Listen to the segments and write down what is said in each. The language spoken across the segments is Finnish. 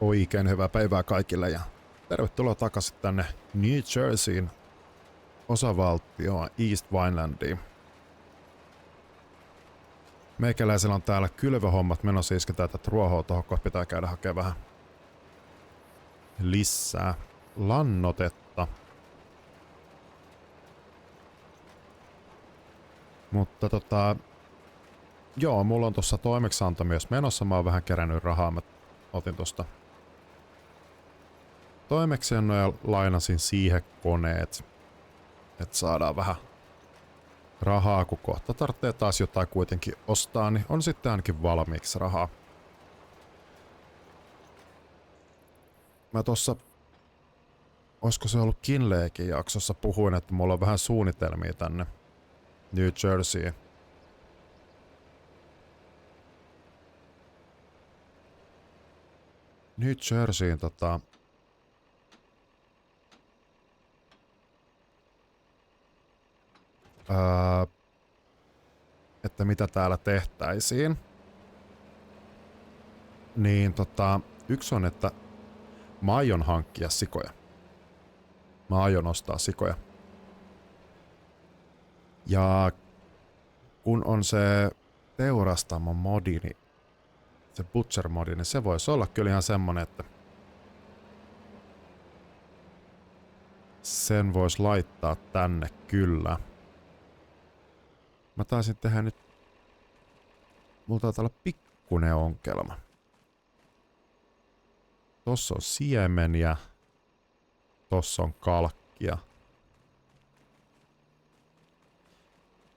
Oikein hyvää päivää kaikille ja tervetuloa takaisin tänne New Jerseyin osavaltioon East Vinelandiin. Meikäläisellä on täällä kylvöhommat menossa, isketään tätä ruohoa tuohon, kun pitää käydä hakemaan vähän lisää lannotetta. Mutta joo, mulla on tossa toimeksianto myös menossa, mä oon vähän kerännyt rahaa, mä otin tosta toimeksiannon ja lainasin siihen koneet, että saadaan vähän rahaa, kun kohta tarvitsee taas jotain kuitenkin ostaa, niin on sitten ainakin valmiiksi rahaa. Mä tossa, olisiko se ollut Kinleykin jaksossa, puhuin, että mulla on vähän suunnitelmia tänne New Jerseyin. New Jerseyin että mitä täällä tehtäisiin. Niin yksi on, että mä aion hankkia sikoja. Mä aion ostaa sikoja. Ja kun on se teurastamon modi, niin se butcher modi, niin se voisi olla kyllä ihan semmonen, että sen voisi laittaa tänne kyllä. Mä taisin tehdä nyt, mulla taitaa olla pikkunen ongelma. Tossa on siemeniä. Tossa on kalkkia.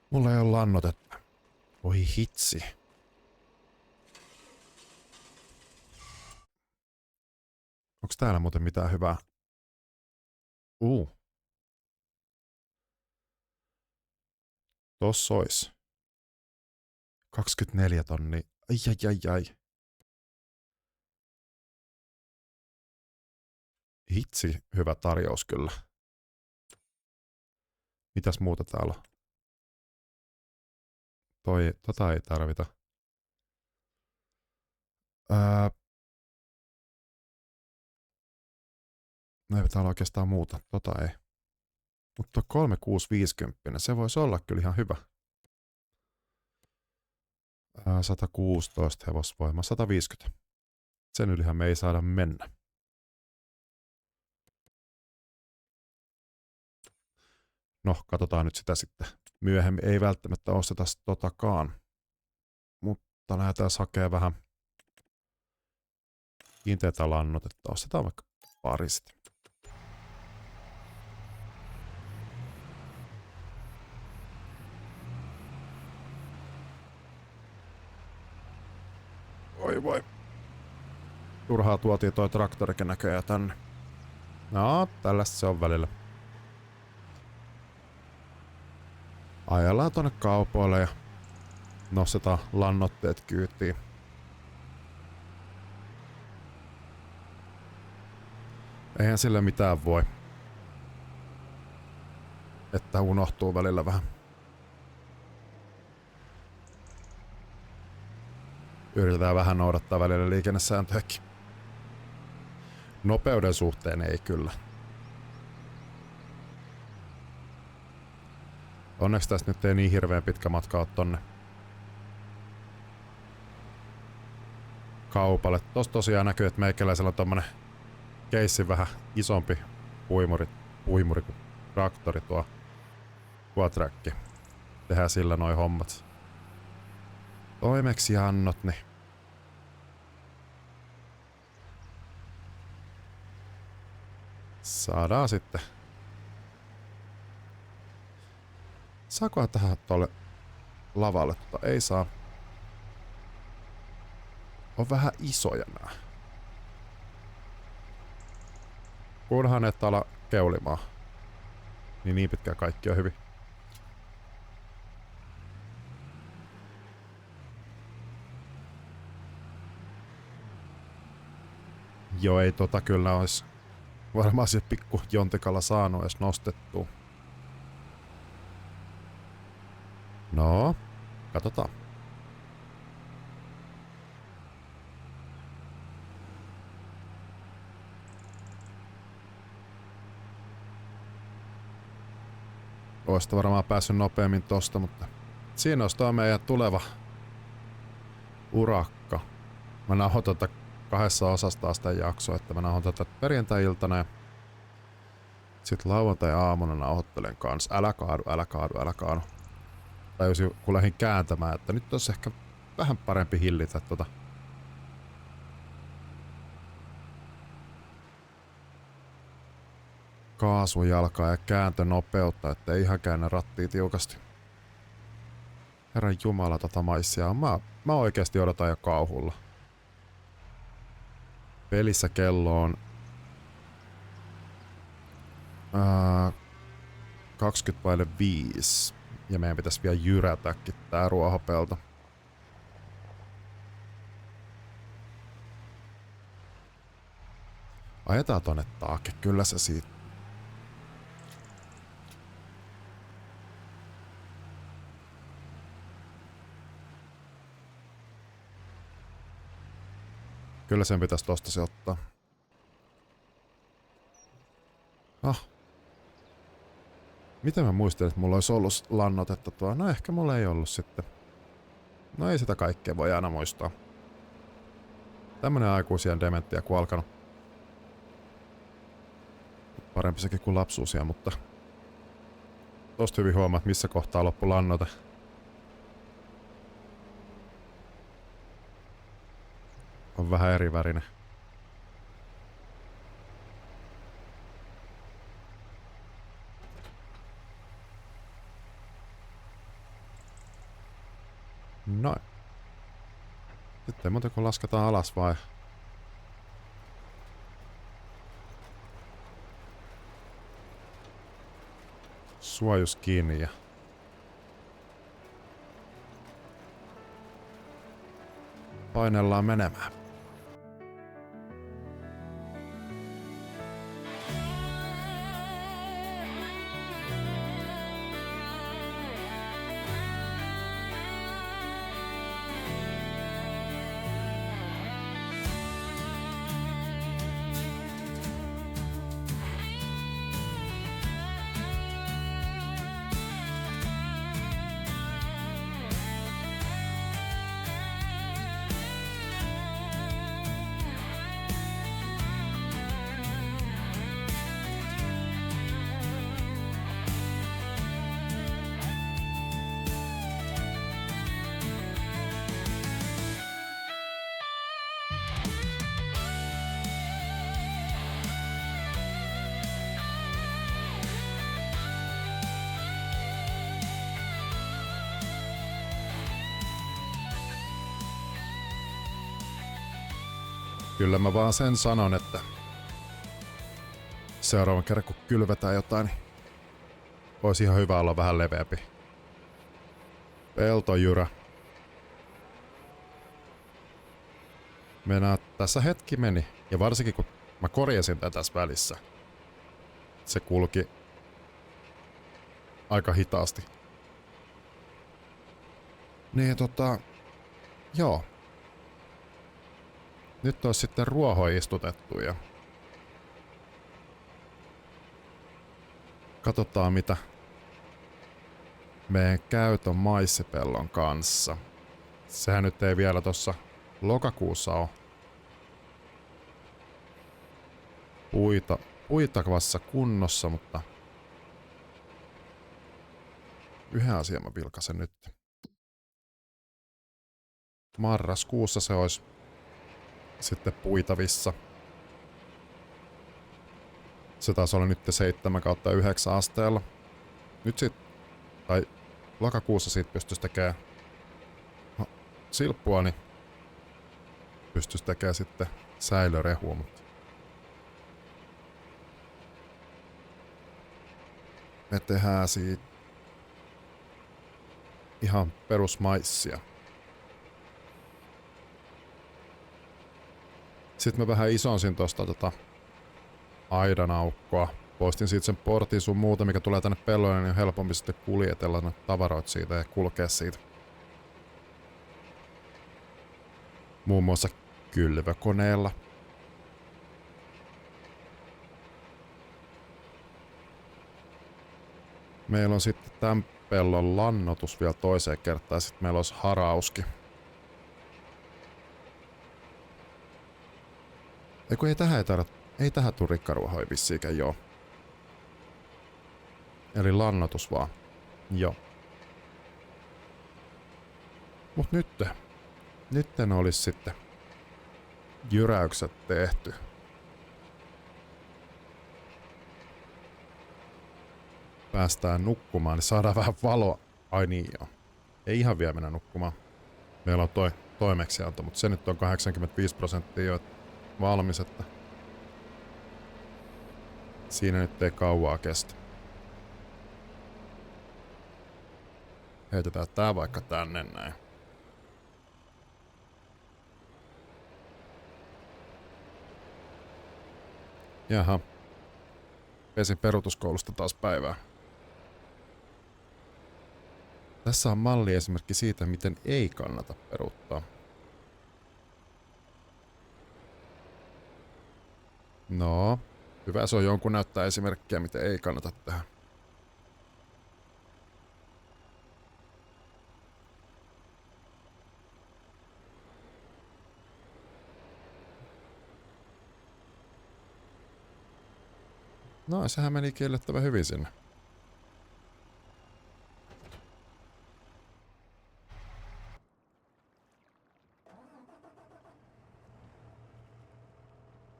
Mulla ei ole lannotetta. Oi hitsi. Onks täällä muuten mitään hyvää? Tossa ois. 24 tonnia. Ai. Hitsi, hyvä tarjous kyllä. Mitäs muuta täällä on? Tota ei tarvita. No ei täällä oikeastaan muuta. Tota ei. Mutta 3650, se voisi olla kyllä ihan hyvä. 116 hevosvoimaa, 150. Sen ylihän me ei saada mennä. No, katsotaan nyt sitä sitten. Myöhemmin ei välttämättä osteta totakaan. Mutta lähdetään hakemaan vähän kiinteätä lannotetta. Ostetaan vaikka pari sitten. Voi. Turhaa tuotiin toi traktorikin näköjään tänne. No, tällaista se on välillä. Ajellaan tonne kaupoille ja nostetaan lannotteet kyytiin. Eihän sille mitään voi. Että unohtuu välillä vähän. Yritetään vähän noudattaa välillä liikennesääntöjäkin. Nopeuden suhteen ei kyllä. Onneksi tästä nyt ei niin hirveän pitkä matka ole tonne kaupalle. Tossa tosiaan näkyy, että meikäläisellä on tommonen keissi vähän isompi puimuri kuin traktori tuo quadrakki. Tehdään sillä noi hommat. Toimeksiannot, niin saadaan sitten. Saakohan tähän tuolle lavalle? Ei saa. On vähän isoja nää. Kunhan et ala keulimaan. Niin pitkään kaikki on hyvin. Joo, ei kyllä ois varmaan se pikku jontikalla saanut edes nostettua. No, katsotaan. Oista varmaan päässyt nopeammin tosta, mutta siinä olisi tuo meidän tuleva urakka. Mä nauhoitan tätä 2 osassa taas tämän jaksoa, että mä nauhoitan tätä perjantai-iltana ja sit lauantai-aamuna nauhoittelen kanssa. Älä kaadu, älä kaadu, älä kaadu. Tajusin, kun lähdin kääntämään, että nyt olisi ehkä vähän parempi hillitä tota kaasujalkaa ja kääntönopeutta, ettei ihan käännä rattia tiukasti. Herran jumala, tota maissia. Mä oikeesti odotan jo kauhulla. Pelissä kello on 20:05 ja meidän pitäisi vielä jyrätäkin tää ruohopelto. Ajetaan tonne taake, kyllä se siitä. Kyllä sen pitäisi tosta se ottaa. Miten mä muistelin, että mulla olisi ollut lannotetta tuo? No ehkä mulla ei ollut sitten. No ei sitä kaikkea voi aina muistaa. Tämmönen aikuisien dementtiä kun alkanut. Parempi sekin kuin lapsuusia, mutta tosta hyvin huomaat, missä kohtaa loppu lannote. On vähän eri värinen. Noin. Sitten muuten kun lasketaan alas vai? Suojus kiinni ja painellaan menemään. Kyllä mä vaan sen sanon, että seuraavan kerran kun kylvetään jotain, niin olisi ihan hyvä olla vähän leveämpi peltojyrä. Tässä hetki meni, ja varsinkin kun mä korjasin tätä tässä välissä, se kulki aika hitaasti. Niin joo. Nyt olisi sitten ruoho istutettu ja katsotaan mitä meidän käytön maissipellon kanssa. Sehän nyt ei vielä tossa lokakuussa ole puitavassa kunnossa, mutta yhden asian mä vilkasen nyt. Marraskuussa se olisi sitten puitavissa. Se taas oli nyt 7/9 asteella. Nyt tai lokakuussa siitä pystyisi tekemään silppua, niin pystyisi tekemään sitten säilörehua, mutta me tehdään siitä ihan perusmaissia. Sitten mä vähän isonsin tosta aidanaukkoa. Poistin siitä sen portin sun muuta, mikä tulee tänne pelloille, niin on helpompi sitten kuljetella ne tavaroit siitä ja kulkea siitä. Muun muassa kylvökoneella. Meillä on sitten tämän pellon lannotus vielä toiseen kertaan. Sitten meillä olisi harauski. Eiku ei tähän tuu rikkaruohoja vissiikään joo. Eli lannotus vaan. Joo. Mut nytten olisi sitten jyräykset tehty. Päästään nukkumaan, niin saadaan vähän valoa. Ai niin joo. Ei ihan vielä mennä nukkumaan. Meillä on toi toimeksianto, mutta se nyt on 85% jo valmis, että siinä nyt ei kauaa kestä. Heitetään tää vaikka tänne näin. Jaha. Pesin peruutuskoulusta taas päivää. Tässä on malliesimerkki siitä, miten ei kannata peruuttaa. No, hyvä se on jonkun näyttää esimerkkiä, miten ei kannata tehdä. No, sehän meni kiellettävän hyvin sinne.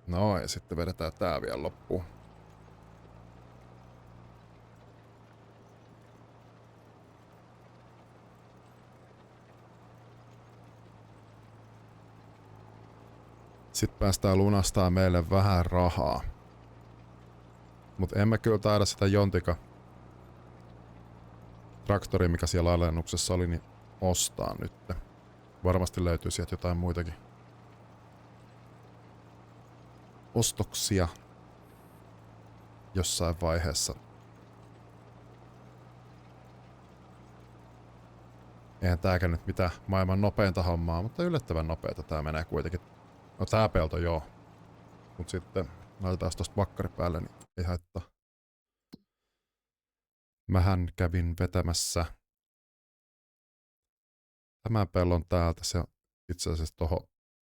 No, ja sitten vedetään tää vielä loppuun. Sitten päästään lunastaa meille vähän rahaa. Mut emme kyllä taida sitä Jontika traktori, mikä siellä alennuksessa oli, niin ostaa nyt. Varmasti löytyy sieltä jotain muitakin ostoksia jossain vaiheessa. Eihän tääkään nyt mitään maailman nopeinta hommaa, mutta yllättävän nopeeta tää menee kuitenkin. No tää pelto joo. Mut sitten laitetaan tosta vakkari päälle, niin ei haittaa. Mähän kävin vetämässä tämän pellon täältä. Se on itse asiassa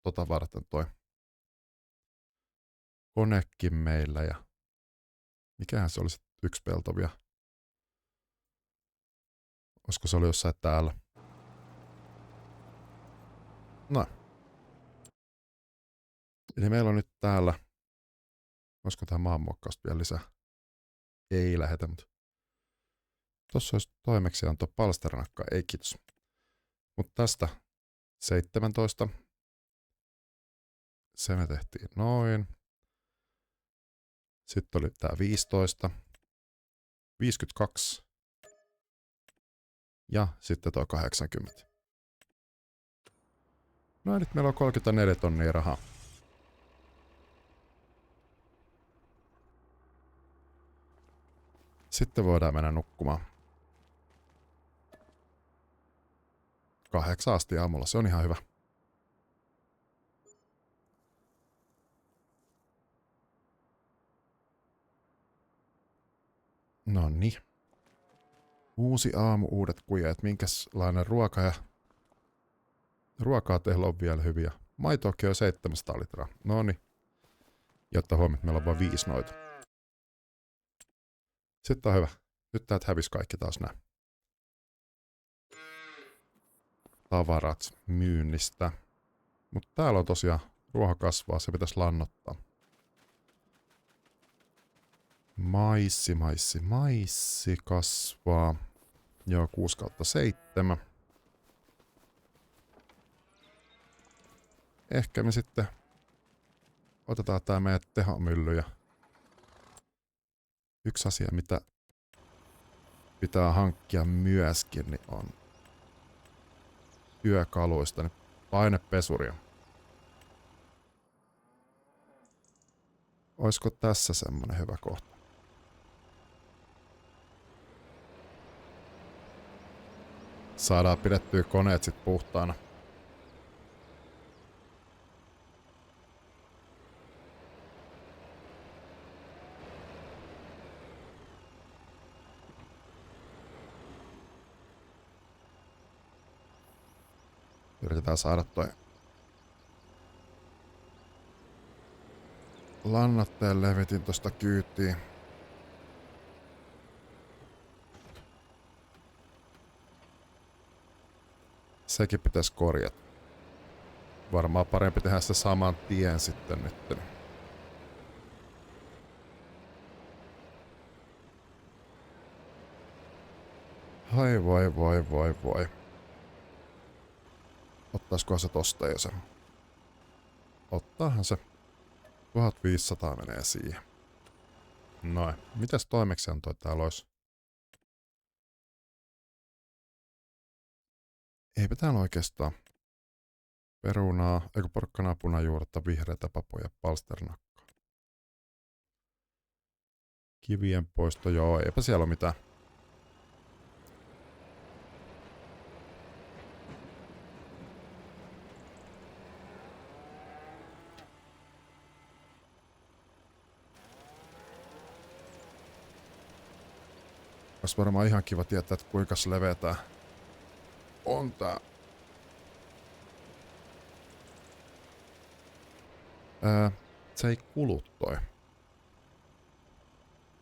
tota varten toi konekin meillä ja mikähän se olisi yksi pelto vielä. Olisiko se oli jossain täällä? No. Eli meillä on nyt täällä. Olisiko tähän maanmuokkausta vielä lisää? Ei lähetä, mutta tossa olisi toimeksianto palsternakka. Ei kiitos. Mutta tästä 17. Se me tehtiin noin. Sitten oli tää 15. 52. Ja sitten tuo 80. No nyt meillä on 34 tonnia rahaa. Sitten voidaan mennä nukkumaan. 8 asti aamulla, se on ihan hyvä. Noniin. Uusi aamu, uudet kujeet. Minkälainen ruoka ja... Ruokaa teillä on vielä hyviä. Maitoakin on 700 litraa. Noniin. Jotta huomioon, meillä on vain 5 noita. Sitten on hyvä. Nyt täältä hävisi kaikki taas nää. Tavarat myynnistä. Mutta täällä on tosiaan ruoho kasvaa, se pitäisi lannottaa. Maissi kasvaa. Joo, 6/7. Ehkä me sitten otetaan tää meidän tehomylly ja yksi asia, mitä pitää hankkia myöskin, niin on työkaluista, niin painepesuria. Oisko tässä semmonen hyvä kohta? Saadaan pidettyä koneet sit puhtaana. Yritetään saada toi lannatteen levitin tosta kyytiin. Sekin pitäisi korjata. Varmaan parempi tehdä se saman tien sitten nyt. Hai voi. Ottaiskohan se tosta jo se? Ottaahan se. 1500 menee siihen. Noin. Mitäs toimeksiantoa täällä olisi? Eipä täällä oikeastaan. Perunaa, eikö porkkanaa, punajuurta, vihreitä papuja, palsternakkaa. Kivien poisto, joo, eipä siellä ole mitään. Olisi varmaan ihan kiva tietää, että kuinka leveä on tää. Se ei kulu toi.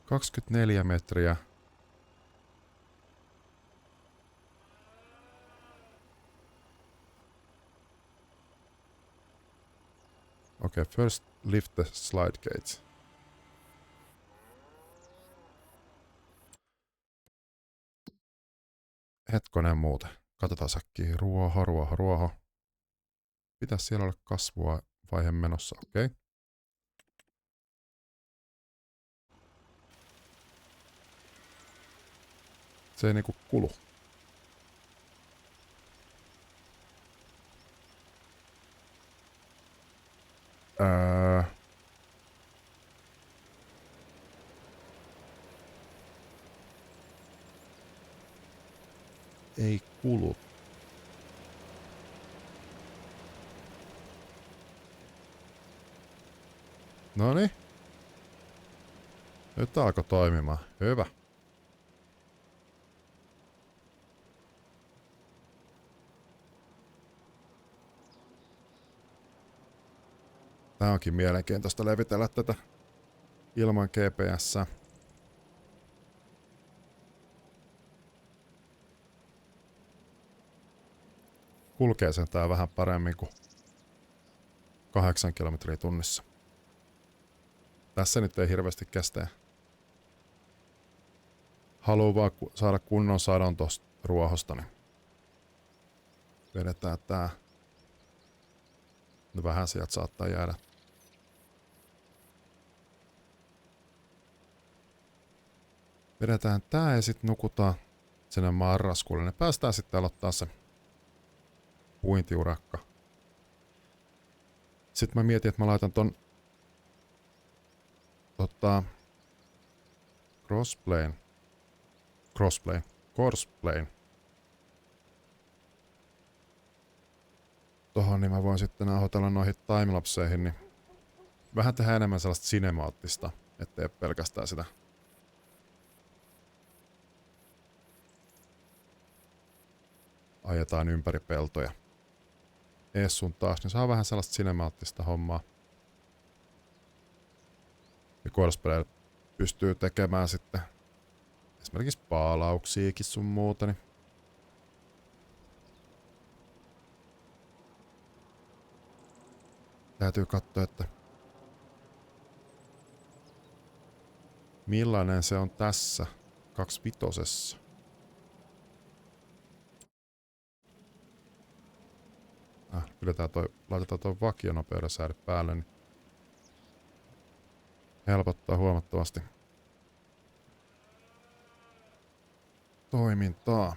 24 metriä. Okei, first lift the slide gates. Hetkonen muuten. Katsotaan säkkiä. Ruoho. Pitäis siellä olla kasvua vaihe menossa, okei. Se ei niinku kulu. Ei kulu. Noniin. Nyt alkoi toimimaan. Hyvä. Tää onkin mielenkiintoista levitellä tätä ilman GPS. Kulkee sen tää vähän paremmin kuin 8 kilometriä tunnissa. Tässä nyt ei hirveästi kestä. Haluan vaan saada kunnon sadon tosta ruohosta, niin vedetään tää. No vähän sieltä saattaa jäädä. Vedetään tää ja sit nukutaan sinne marraskuulle. Ne päästään sitten aloittaa se puintiurakka. Sitten mä mietin, että mä laitan ton Courseplane. Tohon niin mä voin sitten nauhoitella noihin timelapseihin, niin vähän tehdä enemmän sellaista sinemaattista, ettei pelkästään sitä ajetaan ympäri peltoja. Ees sun taas, niin saa vähän sellaista sinemaattista hommaa. Ja Courseplay pystyy tekemään sitten esimerkiksi paalauksiakin sun muuta, niin täytyy katsoa, että millainen se on tässä 25. Laitetaan toi vakionopeuden säädö päälle, niin helpottaa huomattavasti toimintaa.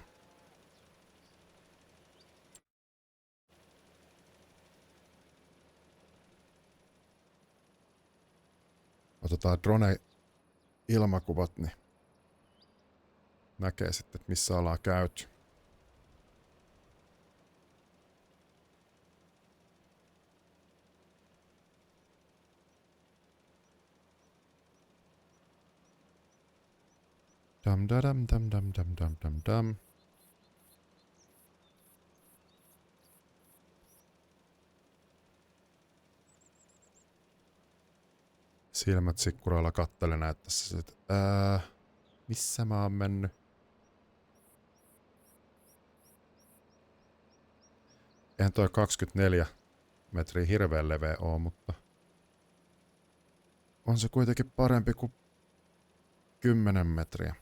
Otetaan drone-ilmakuvat, niin näkee sitten, että missä ollaan käyty. Dam. Silmät sikkuroilla katteli näyttäisi, että missä mä oon mennyt? Eihän toi 24 metriä hirveän leveä oo, mutta on se kuitenkin parempi kuin 10 metriä.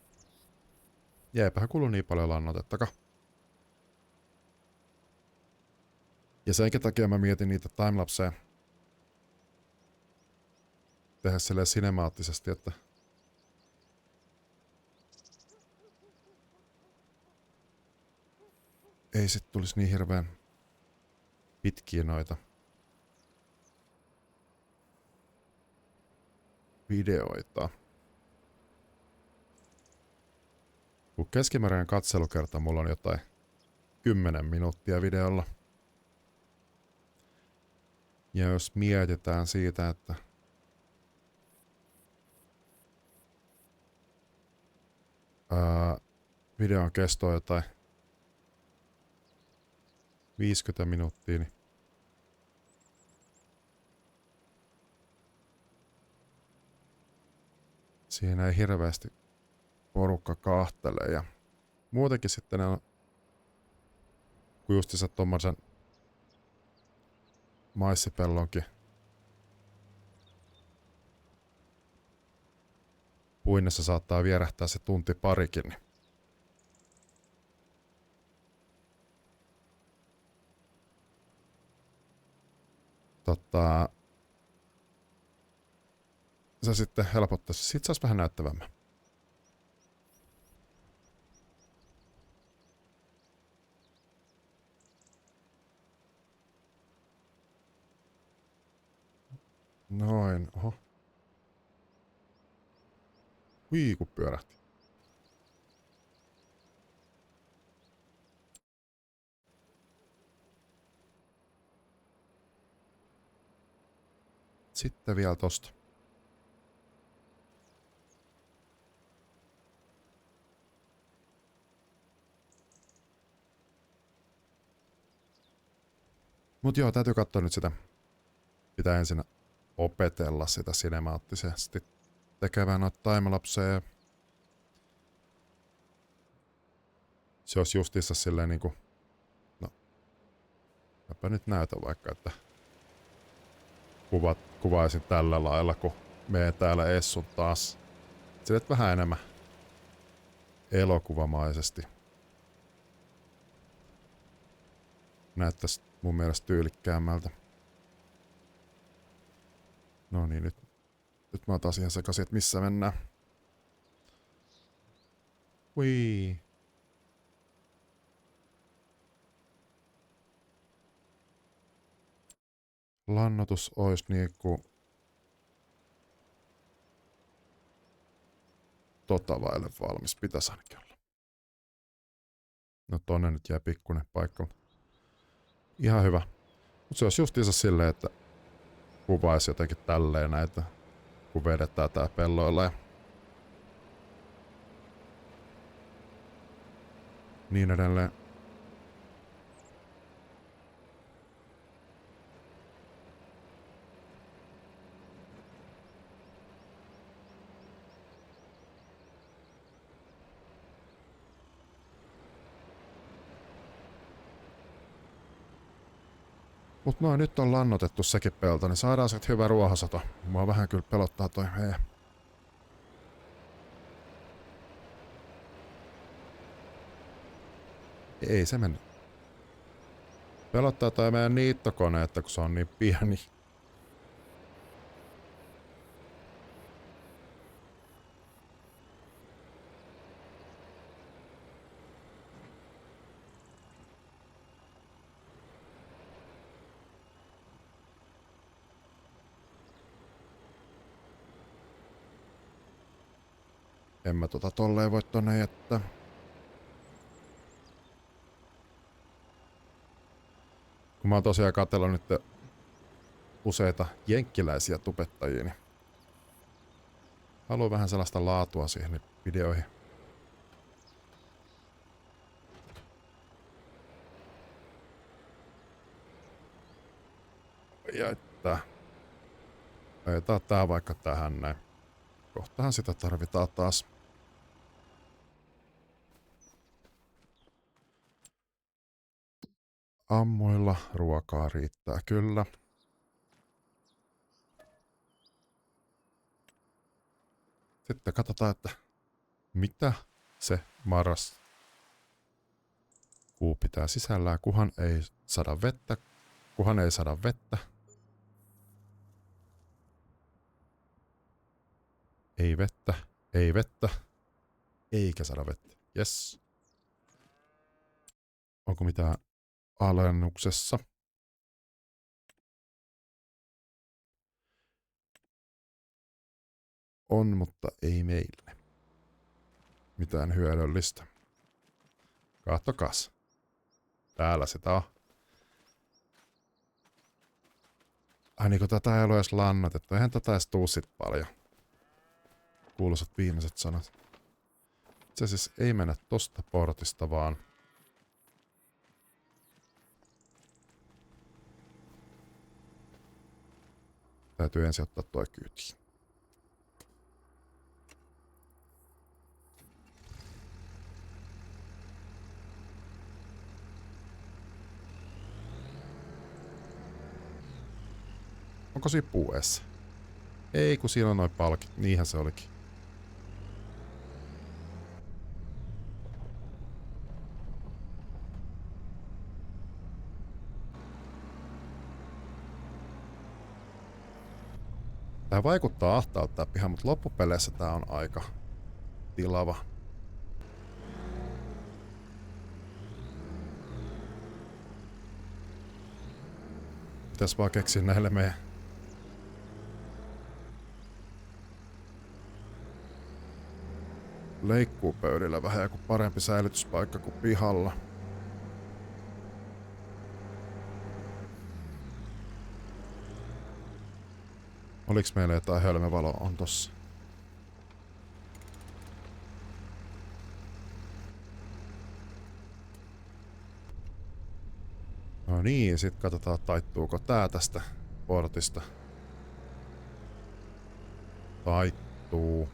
Jäipähän kulu niin paljon lannoitettakaan. Ja senkin takia mä mietin niitä timelapseja tehdä silleen sinemaattisesti, että ei sit tulisi niin hirveän pitkiä noita videoita. Kun keskimääräinen katselukerta mulla on jotain 10 minuuttia videolla. Ja jos mietitään siitä, että videon kesto on jotain 50 minuuttia, niin siinä ei hirveästi porukka kahtele. Ja muutenkin sitten ne on, kun justiinsa tommosen maissipellonkin puinnessa saattaa vierähtää se tunti parikin. Niin se sitten helpottaisi. Sitten saisi vähän näyttävämmän. Noin, oho. Hui, kun pyörähti. Sitten vielä tosta. Mut joo, täytyy katsoa nyt sitä. Pitää ensin opetella sitä sinemaattisesti tekevään noita timelapseja. Se olisi justiinsa silleen niinku... No... Mäpä nyt näytän vaikka, että... Kuvaisin tällä lailla, kun mee täällä Essun taas. Silleen vähän enemmän elokuvamaisesti. Näyttäisi mun mielestä tyylikkäämmältä. No niin, nyt mä oon taas ihan sekaisin, että missä mennään. Hui. Lannotus ois niinku... vaille valmis. Pitäis ainakin olla. No tonne nyt jää pikkuinen paikka. Ihan hyvä. Mut se olisi justiinsa silleen, että kuvaisi jotenkin tälleen näitä, kun vedetään tää pelloilla ja niin edelleen. Mut no nyt on lannotettu sekin pelto, niin saadaan sit hyvä ruohosato. Mua vähän kyllä pelottaa toi Ei se mene. Pelottaa toi meidän niittokone, että kun se on niin pieni. En mä tolleen voi tonne jättää. Kun mä oon tosiaan katsellut nyt useita jenkkiläisiä tubettajia, niin haluan vähän sellaista laatua siihen videoihin. Ja että... Ajetaan tää vaikka tähän näin. Kohtahan sitä tarvitaan taas. Ammoilla ruokaa riittää kyllä. Sitten katsotaan, että mitä se marraskuu pitää sisällään, kunhan ei sada vettä. Kunhan ei sada vettä. Ei vettä, ei vettä, eikä sada vettä. Yes. Onko mitään alennuksessa? On, mutta ei meille. Mitään hyödyllistä. Kattokas. Täällä sitä on. Ai niin, kun tätä ei ole edes lannotettu. Eihän tätä edes tuu sit paljon. Kuuluisat viimeiset sanat. Se siis ei mennä tosta portista vaan. Täytyy ensin ottaa toi kyytiin. Onko siinä puu eessä? Ei, kun siinä on noin palkit. Niinhän se olikin. Tää vaikuttaa ahtaalta tää piha, mutta loppupeleissä tää on aika tilava. Pitäis vaan keksiä näille meidän leikkuupöydillä vähän joku parempi säilytyspaikka kuin pihalla. Oliks meillä jotain hölmövaloa on tossa? No niin, sit katsotaan taittuuko tää tästä portista. Taittuu.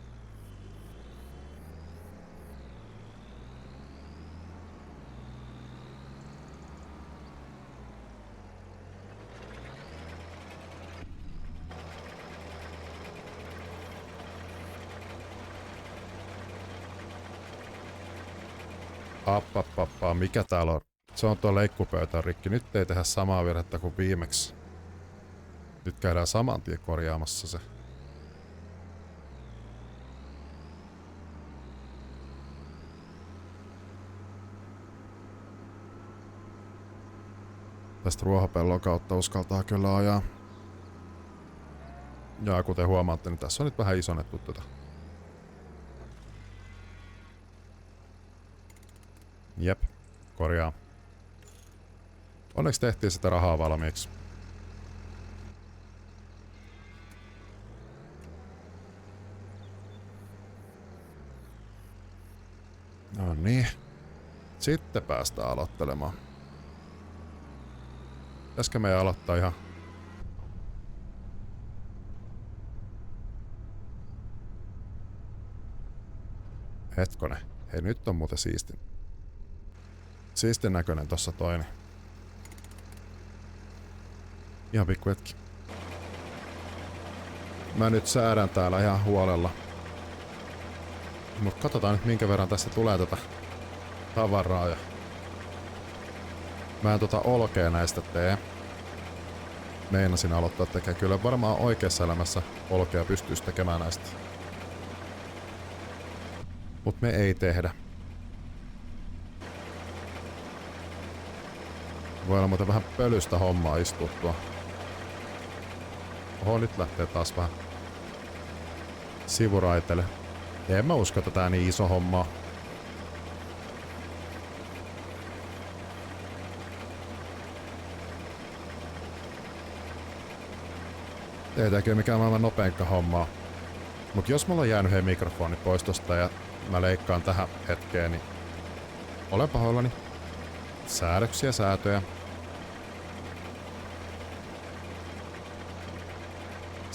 Appapappa, mikä täällä on? Se on tuo leikkupöytä rikki. Nyt ei tehdä samaa virhettä kuin viimeksi. Nyt käydään saman tien korjaamassa se. Tästä ruohopellon kautta uskaltaa kyllä ajaa. Ja kuten huomaatte, niin tässä on nyt vähän isonnettu tätä. Jep, korjaa. Onneksi tehtiin sitä rahaa valmiiksi. No niin. Sitten päästään aloittelemaan. Pitäisikö meidän aloittaa ihan... Hetkonen. Hei, nyt on muuten siisti. Siistin näköinen tossa toinen. Ihan pikku hetki. Mä nyt säädän täällä ihan huolella. Mut katsotaan nyt minkä verran tästä tulee tätä tavaraa. Ja mä en olkea näistä tee. Meinasin aloittaa tekemään. Kyllä varmaan oikeassa elämässä olkea pystyisi tekemään näistä. Mut me ei tehdä. Voi olla muuten vähän pölystä hommaa istuttua. Oho, nyt lähtee taas vähän sivuraitelle. En mä usko, että tää niin iso homma. Ei tää kyllä mikään maailman nopeinkaan hommaa. Mut jos mulla on jäänyt hei mikrofoni pois tosta ja mä leikkaan tähän hetkeen, niin olen pahoillani. Säädöksiä, säätöjä.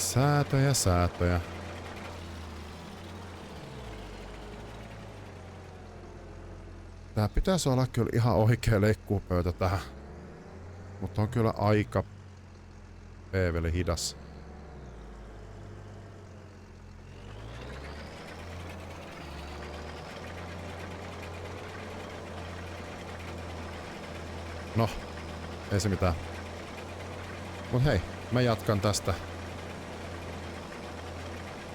Säätöjä, säätöjä. Tää pitäisi olla kyllä ihan oikea leikkuupöytä tähän. Mutta on kyllä aika peeveli hidas. No, ei se mitään. Mut hei, mä jatkan tästä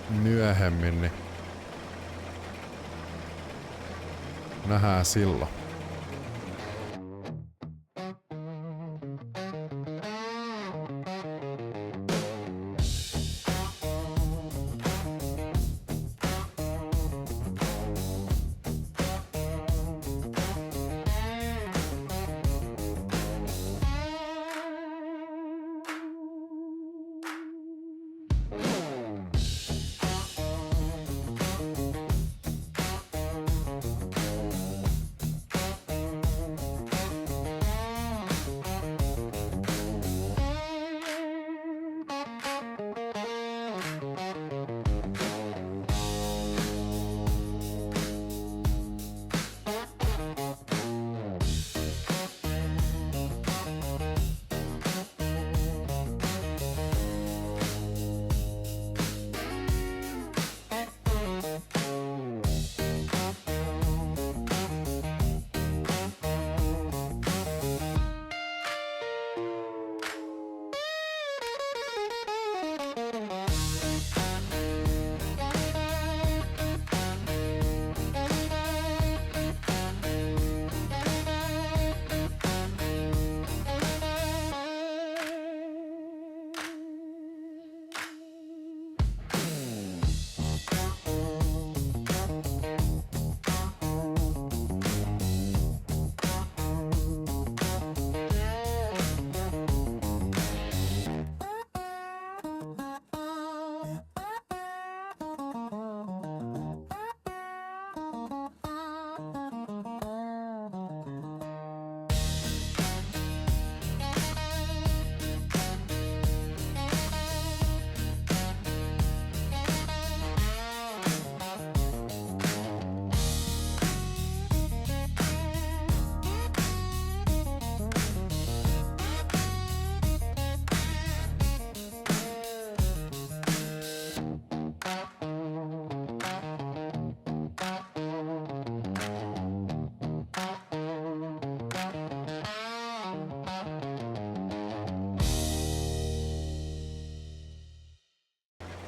myöhemmin, niin nähdään silloin.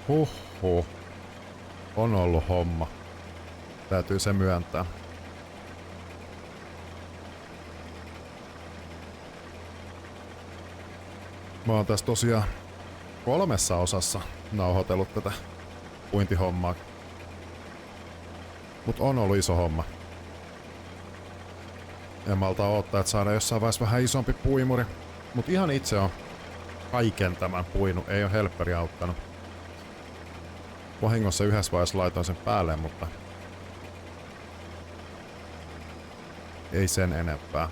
Huhhuh. On ollut homma. Täytyy se myöntää. Mä oon tässä tosiaan 3 osassa nauhoitellut tätä puintihommaa. Mut on ollut iso homma. En malta odottaa, että saadaan jossain vaiheessa vähän isompi puimuri. Mut ihan itse on kaiken tämän puinut. Ei oo helpperi auttanut. Vahingossa yhdessä vaiheessa laitoin sen päälle, mutta ei sen enempää.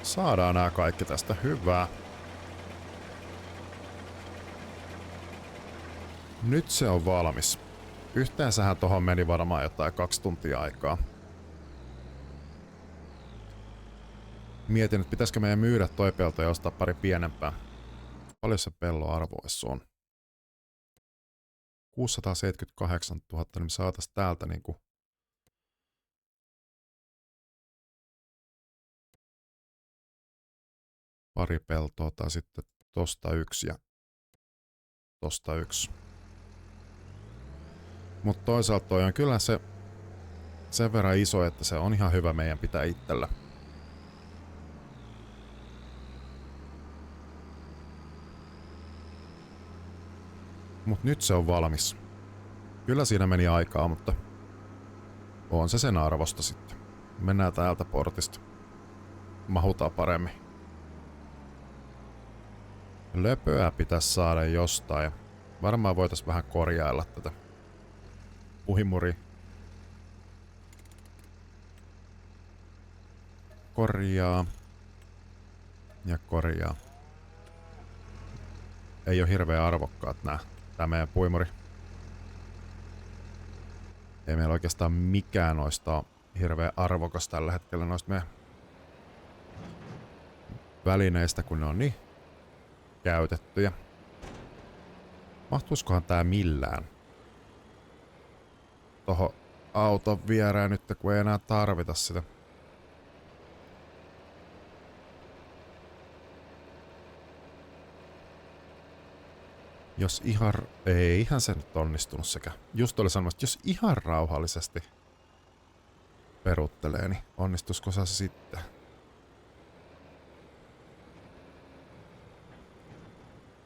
Saadaan nää kaikki tästä hyvää. Nyt se on valmis. Yhteensähän tohon meni varmaan jotain 2 tuntia aikaa. Mietin, että pitäisikö meidän myydä toi pelto ja ostaa pari pienempää. Paljon se pellon arvoissa on? 678 000, niin me saatais täältä niinku pari peltoa tai sitten tosta 1 ja tosta 1. Mutta toisaalta toi on kyllä se sen verran iso, että se on ihan hyvä meidän pitää itsellä. Mut nyt se on valmis. Kyllä siinä meni aikaa, mutta on se sen arvosta sitten. Mennään täältä portista. Mahutaan paremmin. Löpöä pitäisi saada jostain. Varmaan voitais vähän korjailla tätä puhimuria. Korjaa. Ja korjaa. ei ole hirveän arvokkaat tää meidän puimuri. Ei meillä oikeastaan mikään noista ole hirveän arvokas tällä hetkellä noista meidän välineistä, kun ne on niin käytettyjä. Mahtuiskohan tää millään toho auton viereen nyt, kun ei enää tarvita sitä? Jos ihan... Ei ihan se nyt onnistunut sekä. Just oli sanomassa, että jos ihan rauhallisesti peruttelee, niin onnistuisiko se sitten?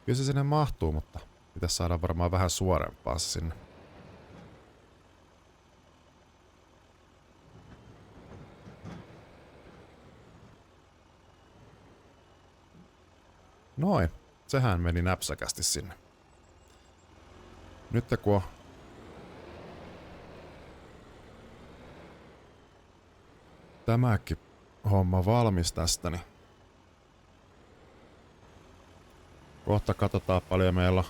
Kyllä se sinne mahtuu, mutta pitäisi saada varmaan vähän suorempaa se sinne. Noin. Sehän meni näpsäkästi sinne. Nyt kun on tämäkin homma valmis tästä, niin kohta katsotaan paljon meillä on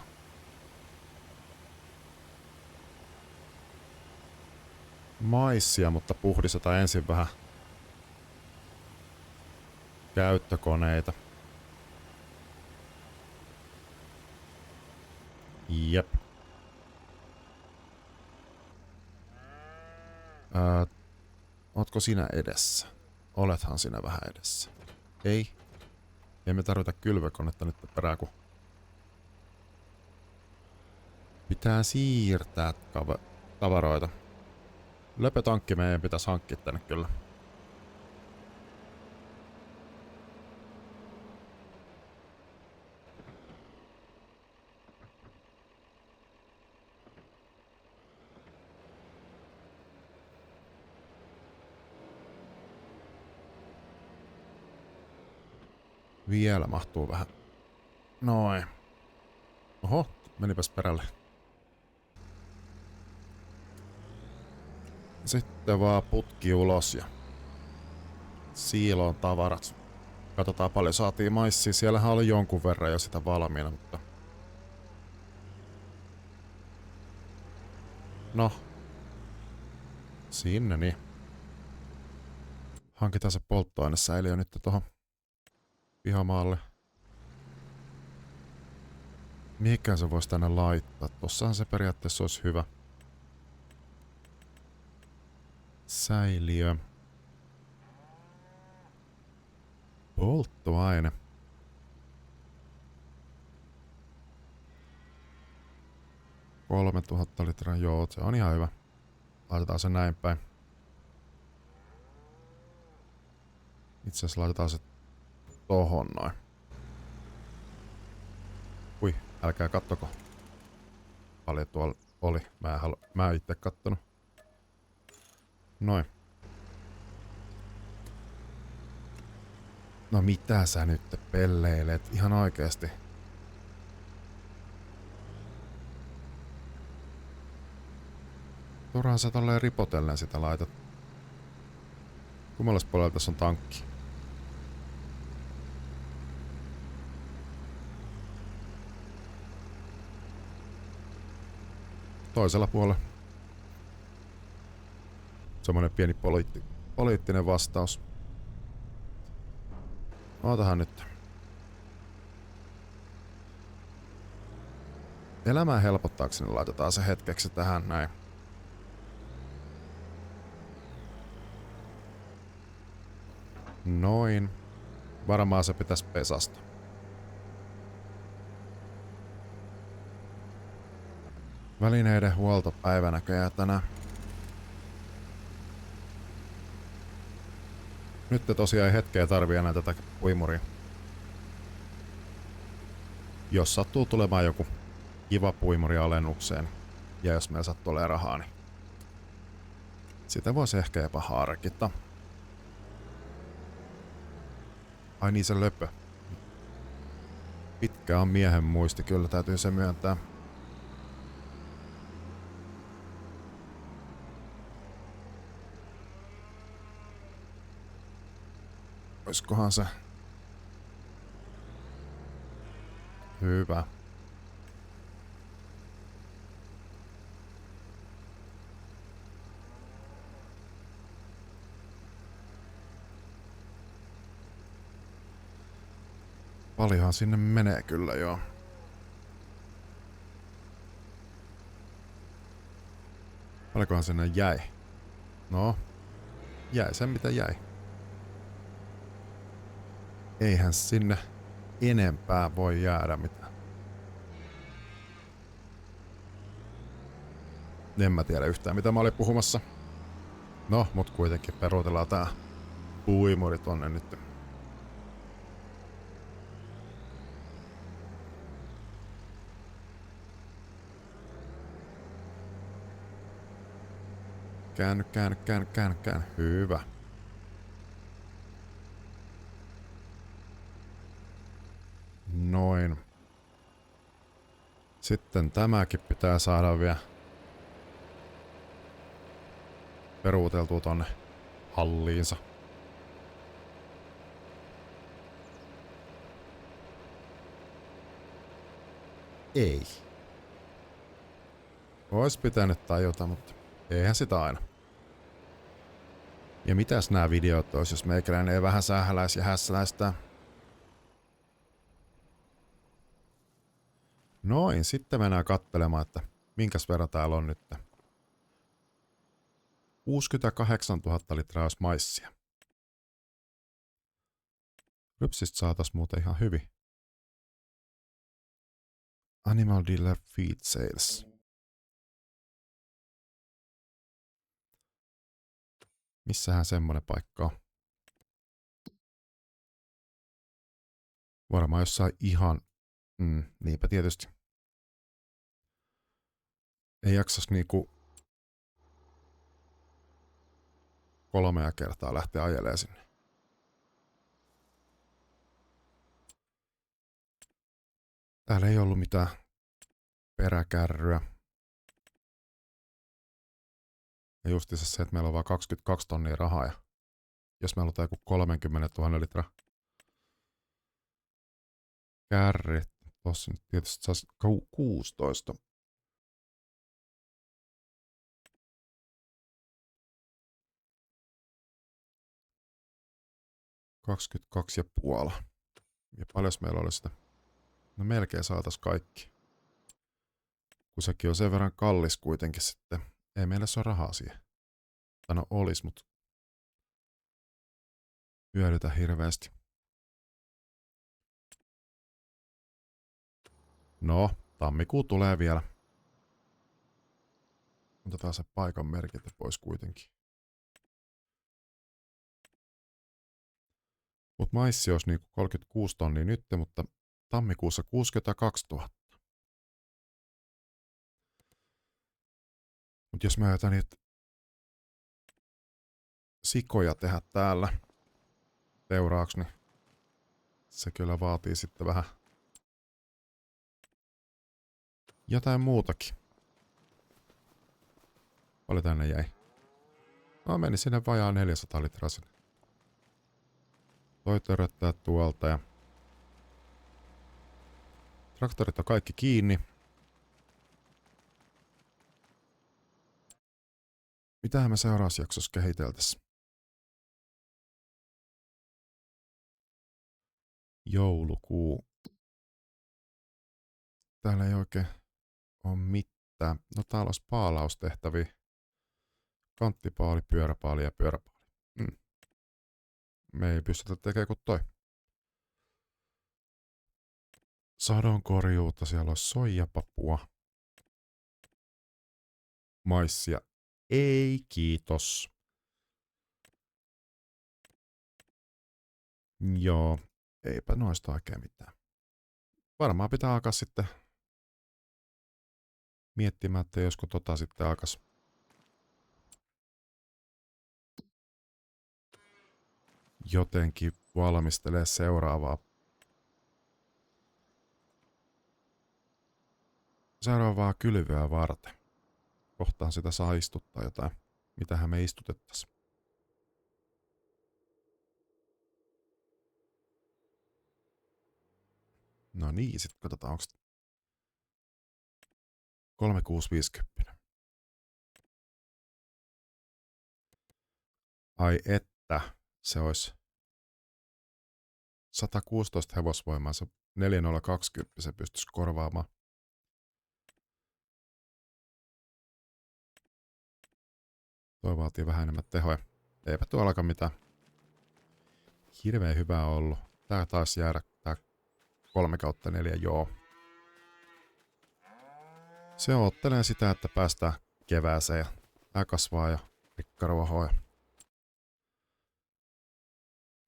maissia, mutta puhdistetaan ensin vähän käyttökoneita. Jep. Ootko sinä edessä? Olethan sinä vähän edessä. Ei. Emme tarvita kylvökonetta nyt perään, kun pitää siirtää tavaroita. Löpötankki meidän pitäisi hankkia tänne kyllä. Vielä mahtuu vähän. Noin. Oho, menipäs perälle. Sitten vaan putki ulos ja siiloon tavarat. Katsotaan paljon saatiin maissia. Siellähän oli jonkun verran jo sitä valmiina, mutta... No. Sinne niin. Hankitaan se polttoainesäiliö nyt tohon pihamaalle. Mihinkään se voisi tänne laittaa? Tossahan se periaatteessa olisi hyvä. Säiliö. Polttoaine. $3000 litraa, joo, se on ihan hyvä. Laitetaan se näin päin. Itse asiassa laitetaan se tohon noin. Ui, älkää kattoko. Paljon tuolla oli. Mä en itse kattonut. Noin. No mitä sä nyt pelleilet? Ihan oikeesti. Turhaan sä tolleen ripotellen sitä laitat. Kummallas puolella tässä on tankki? Toisella puolella. Semmoinen pieni poliittinen vastaus. Ootahan nyt. Elämää helpottaakseni laitetaan se hetkeksi tähän näin. Noin. Varmaan se pitäisi pesasta. Välineiden huoltopäivä näköjään tänään. Nyt tosiaan ei hetkeä tarvii enää tätä puimuria. Jos sattuu tulemaan joku kiva puimuri alennukseen, ja jos meillä sattuu olemaan rahaa, niin sitä voisi ehkä jopa harkita. Ai niin, se löpö. Pitkä on miehen muisti, kyllä täytyy se myöntää. Oiskohan se hyvä. Paljonhan sinne menee kyllä joo. Paljonkohan sinne jäi? No, jäi sen mitä jäi. Eihän sinne enempää voi jäädä mitään. En mä tiedä yhtään mitä mä olin puhumassa. No, mut kuitenkin peruutellaan tää puimuri tonne nyt. Käänny. Hyvä. Noin. Sitten tämäkin pitää saada vielä peruuteltua tonne halliinsa. Ei. Ois pitänyt tajuta, mutta eihän sitä aina. Ja mitäs nämä videot ois, jos meikäläinen ei vähän sähläis ja hässäläistää? Noin, sitten mennään kattelemaan, että minkäs verran täällä on nyt. 68 000 litraa olisi maissia. Rypsistä saatais muuten ihan hyvin. Animal Dealer Feed Sales. Missähän semmonen paikka on? Varmaan jossain ihan... niinpä tietysti. Ei jaksas niinku 3 kertaa lähteä ajelemaan sinne. Täällä ei ollut mitään peräkärryä. Ja justiinsa se, että meillä on vaan 22 tonnia rahaa. Ja jos meillä on joku 30 000 litraa kärri, tossa nyt tietysti saisi 16. Kaksikymmentäkaksi ja puoli. Ja paljon meillä oli sitä? No melkein saatais kaikki. Kun sekin on sen verran kallis kuitenkin sitten. Ei meillä se ole rahaa siihen. Tai no olis, mut hyödytä hirveästi. No, tammikuu tulee vielä. Otetaan se paikan merkintä pois kuitenkin. Mut maissi olisi niinku 36 tonnia nyt, mutta tammikuussa 62 000. Mut jos mä ajatan niitä sikoja tehdä täällä teuraaksi, niin se kyllä vaatii sitten vähän jotain muutakin. Paljon tänne jäi? No meni sinne vajaa 400 litraa sinne. Toi töröttää tuolta ja traktorit on kaikki kiinni. Mitähän me seuraavassa jaksossa kehiteltäis? Joulukuu. Täällä ei oikein ole mitään. No täällä olisi paalaustehtäviä. Kanttipaali, pyöräpaali ja pyöräpaali. Me ei pystytä tekemään kuin toi. Sadonkorjuuta, siellä on soijapapua. Maissia. Ei kiitos. Joo, eipä noista oikein mitään. Varmaan pitää alkaa sitten miettimään, että josko tota sitten alkas jotenkin valmistelee seuraavaa kylvyä varten. Kohtaan sitä saa istuttaa jotain. Mitähän me istutettaisiin. No niin, sit katsotaan onko 3650. Ai että, se olisi 116 hevosvoimaa se 4020 se pystyisi korvaamaan. Toi vaatii vähän enemmän tehoja. Eipä tuollakaan mitään hirveän hyvää ollut. Tää taisi jäädä tää 3/4, joo. Se oottelee sitä, että päästään kevääseen ja tää kasvaa ja rikkaruohoa.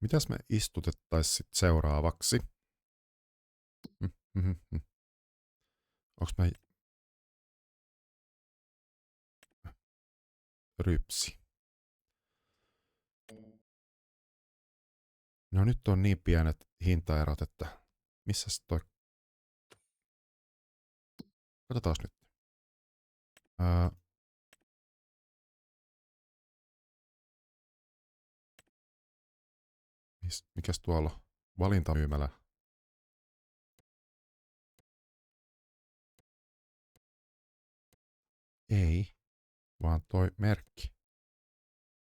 Mitäs me istutettais sit seuraavaksi? Onks me... Rypsi. No nyt on niin pienet hintaerot, että missäs toi... Katsotaan nyt. Mikäs tuolla on? Valintamyymälä. Ei, vaan toi merkki.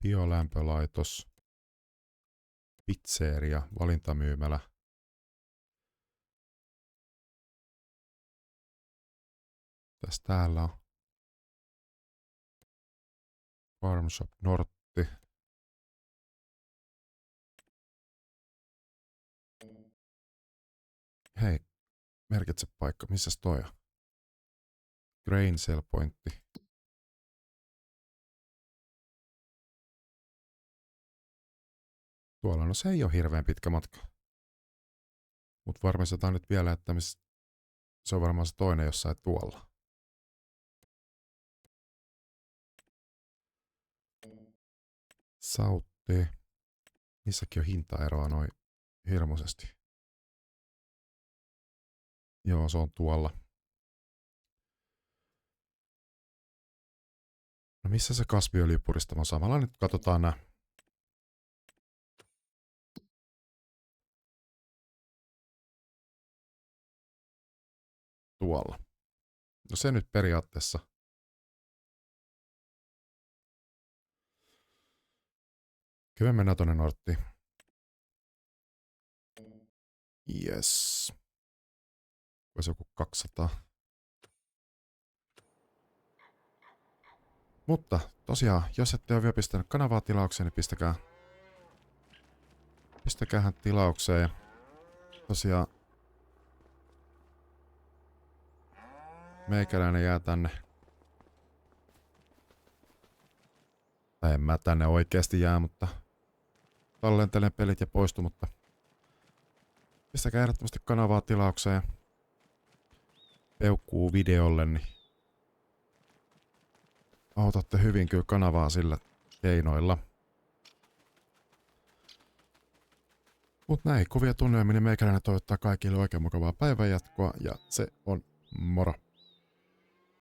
Biolämpölaitos. Pizzeria, valintamyymälä. Täs täällä on? Farm Shop Nortti. Hei, merkitse paikka. Missäs toi on? Grain Sell Pointti. Tuolla, no se ei ole hirveän pitkä matka. Mut varmistetaan nyt vielä, että se on varmaan se toinen jossain tuolla. Sautti. Nissäkin on hintaeroa noin hirmuisesti. Joo, se on tuolla. No missä se kasviöljypuristamo? Samalla nyt katsotaan nää. Tuolla. No se nyt periaatteessa. Kyllä mennään tonne Norttiin. Yes. Voisi joku 200. Mutta tosiaan, jos ette ole vielä pistänyt kanavaa tilaukseen, niin pistäkäähän tilaukseen. Ja tosiaan meikäläinen jää tänne. Tai en mä tänne oikeasti jää, mutta tallentelen pelit ja poistu, mutta pistäkää ehdottomasti kanavaa tilaukseen ja peukkuu videolle, niin autatte hyvin kyllä kanavaa sillä keinoilla. Mut näin kovia tunnelmia, niin meikäläinen toivottaa kaikille oikein mukavaa päivänjatkoa ja se on moro!